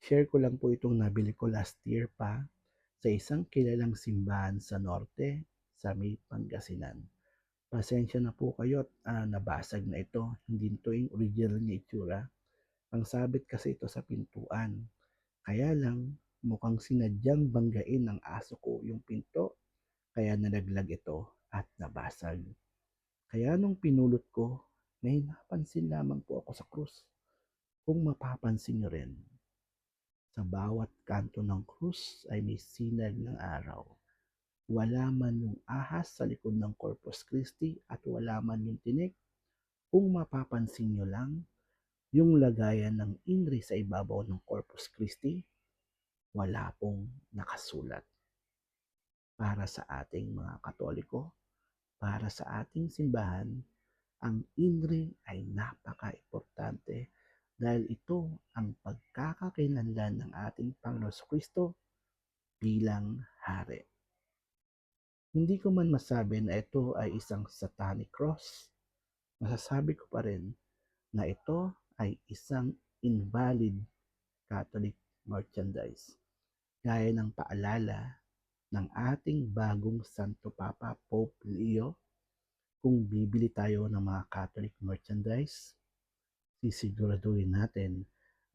Share ko lang po itong nabili ko last year pa sa isang kilalang simbahan sa norte, sa may Pangasinan. Pasensya na po kayo at nabasag na ito. Hindi ito yung original niya itsura. Ang sabit kasi ito sa pintuan. Kaya lang, mukhang sinadyang banggain ng aso ko yung pinto, kaya nalaglag ito at nabasag. Kaya nung pinulot ko, may napansin lamang po ako sa krus. Kung mapapansin nyo rin, sa bawat kanto ng krus ay may sinag ng araw. Wala man yung ahas sa likod ng Corpus Christi at wala man yung tinik. Kung mapapansin nyo lang, yung lagayan ng inri sa ibabaw ng Corpus Christi, wala pong nakasulat. Para sa ating mga Katoliko, para sa ating simbahan, ang inri ay napaka-importante dahil ito ang pagkakakilanlan ng ating Panginoon Kristo bilang hari. Hindi ko man masabi na ito ay isang satanic cross, masasabi ko pa rin na ito ay isang invalid Catholic merchandise. Gaya ng paalala ng ating bagong Santo Papa Pope Leo, kung bibili tayo ng mga Catholic merchandise, sisiguraduhin natin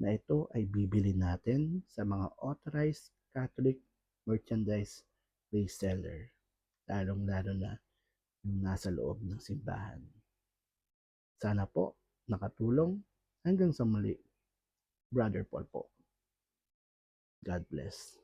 na ito ay bibili natin sa mga authorized Catholic merchandise reseller, lalong-lalo na yung nasa loob ng simbahan. Sana po nakatulong. Hanggang sa muli, Brother Paul po. God bless.